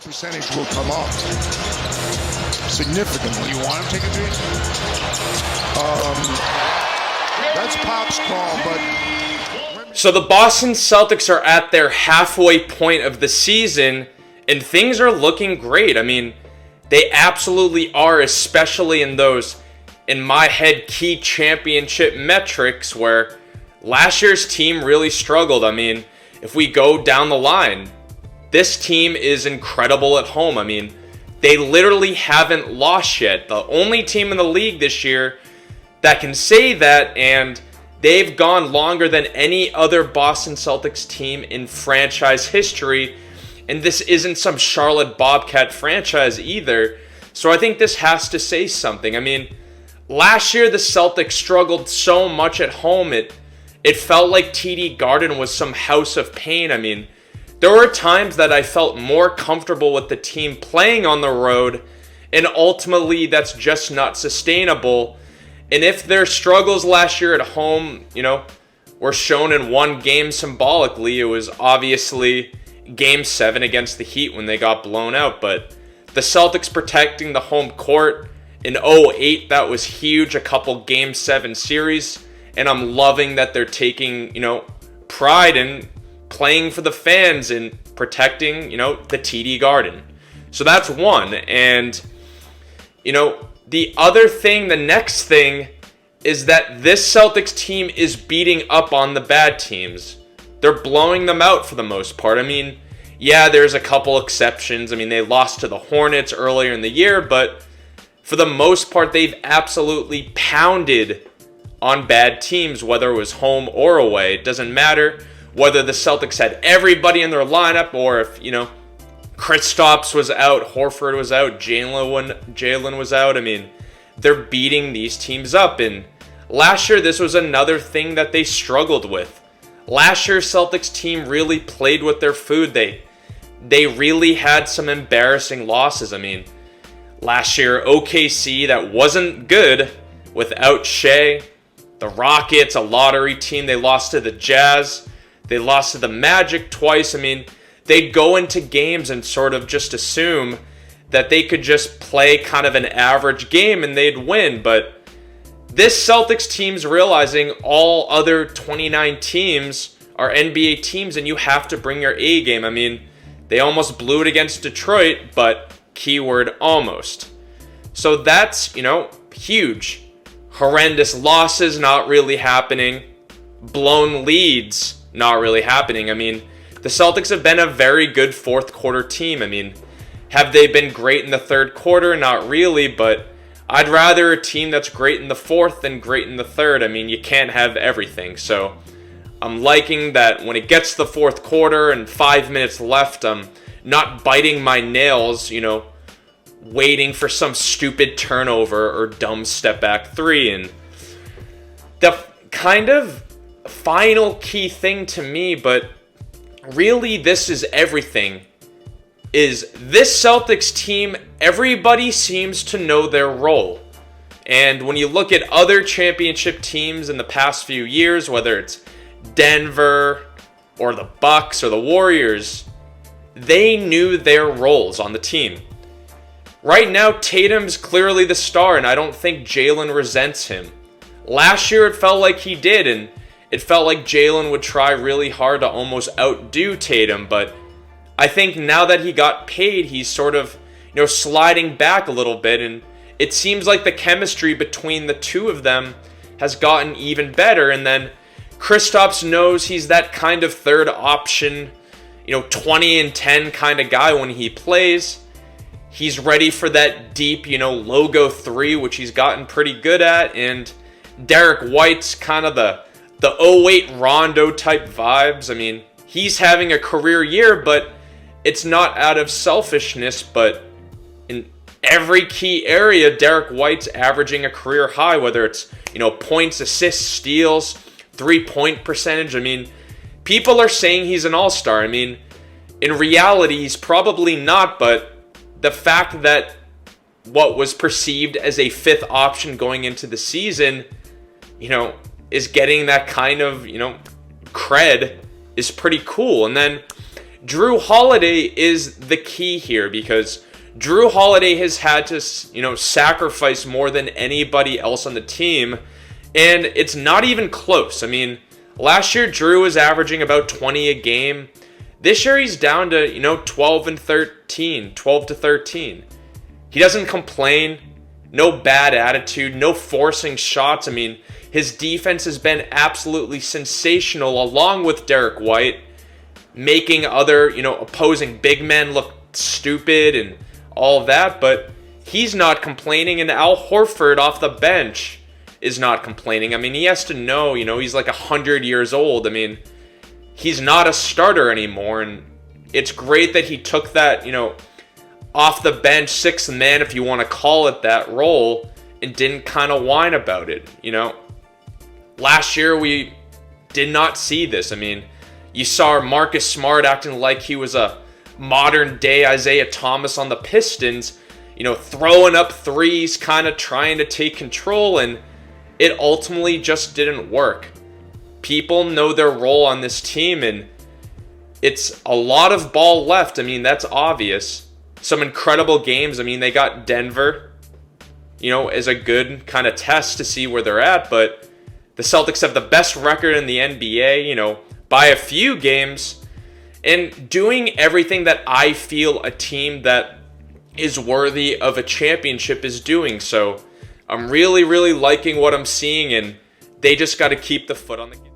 percentage will come up significantly. You want him to take a three? That's Pop's call, but... So the Boston Celtics are at their halfway point of the season, and things are looking great. I mean, they absolutely are, especially in those, in my head, key championship metrics where last year's team really struggled. I mean, if we go down the line, this team is incredible at home. I mean, they literally haven't lost yet. The only team in the league this year that can say that, and they've gone longer than any other Boston Celtics team in franchise history. And this isn't some Charlotte Bobcat franchise either. So I think this has to say something. I mean, last year the Celtics struggled so much at home. It felt like TD Garden was some house of pain. I mean, there were times that I felt more comfortable with the team playing on the road, and ultimately that's just not sustainable. And if their struggles last year at home, were shown in one game symbolically, it was obviously Game 7 against the Heat when they got blown out. But the Celtics protecting the home court in 2008, that was huge, a couple Game 7 series. And I'm loving that they're taking, pride in playing for the fans and protecting, the TD Garden. So that's one. And, the other thing, the next thing, is that this Celtics team is beating up on the bad teams. They're blowing them out for the most part. I mean, yeah, there's a couple exceptions. I mean, they lost to the Hornets earlier in the year, but for the most part, they've absolutely pounded on bad teams, whether it was home or away. It doesn't matter whether the Celtics had everybody in their lineup or if, Kristaps was out, Horford was out, Jalen was out. I mean, they're beating these teams up. And last year, this was another thing that they struggled with. Last year's Celtics team really played with their food. They really had some embarrassing losses. I mean, last year, OKC, that wasn't good without Shea. The Rockets, a lottery team, they lost to the Jazz. They lost to the Magic twice. I mean, they'd go into games and sort of just assume that they could just play kind of an average game and they'd win. But this Celtics team's realizing all other 29 teams are NBA teams and you have to bring your A game. I mean, they almost blew it against Detroit, but keyword almost. So that's, huge. Horrendous losses not really happening. Blown leads not really happening. I mean, the Celtics have been a very good fourth quarter team. I mean, have they been great in the third quarter? Not really, but I'd rather a team that's great in the fourth than great in the third. I mean, you can't have everything. So I'm liking that when it gets to the fourth quarter and 5 minutes left, I'm not biting my nails, waiting for some stupid turnover or dumb step back three. And the kind of final key thing to me, but really this is everything, is this Celtics team, everybody seems to know their role. And when you look at other championship teams in the past few years, whether it's Denver or the Bucks or the Warriors, they knew their roles on the team. Right now, Tatum's clearly the star, and I don't think Jalen resents him. Last year, it felt like he did, and it felt like Jalen would try really hard to almost outdo Tatum, but I think now that he got paid, he's sort of, sliding back a little bit, and it seems like the chemistry between the two of them has gotten even better, and then Kristaps knows he's that kind of third option, 20 and 10 kind of guy when he plays. He's ready for that deep, logo three, which he's gotten pretty good at. And Derek White's kind of the 08 Rondo type vibes. I mean, he's having a career year, but it's not out of selfishness. But in every key area, Derek White's averaging a career high, whether it's, points, assists, steals, 3-point percentage. I mean, people are saying he's an all-star. I mean, in reality, he's probably not, but the fact that what was perceived as a fifth option going into the season, is getting that kind of, cred is pretty cool. And then Drew Holiday is the key here, because Drew Holiday has had to, sacrifice more than anybody else on the team, and it's not even close. I mean, last year Drew was averaging about 20 a game. This year he's down to, 12 to 13. He doesn't complain, no bad attitude, no forcing shots. I mean, his defense has been absolutely sensational, along with Derek White, making other, opposing big men look stupid and all of that, but he's not complaining, and Al Horford off the bench is not complaining. I mean, he has to know, he's like 100 years old. I mean, he's not a starter anymore, and it's great that he took that, off the bench, sixth man, if you want to call it that, role, and didn't kind of whine about it, Last year, we did not see this. I mean, you saw Marcus Smart acting like he was a modern-day Isaiah Thomas on the Pistons, throwing up threes, kind of trying to take control, and it ultimately just didn't work. People know their role on this team, and it's a lot of ball left. I mean, that's obvious. Some incredible games. I mean, they got Denver, as a good kind of test to see where they're at, but the Celtics have the best record in the NBA, by a few games, and doing everything that I feel a team that is worthy of a championship is doing. So I'm really, really liking what I'm seeing, and they just got to keep the foot on the gas.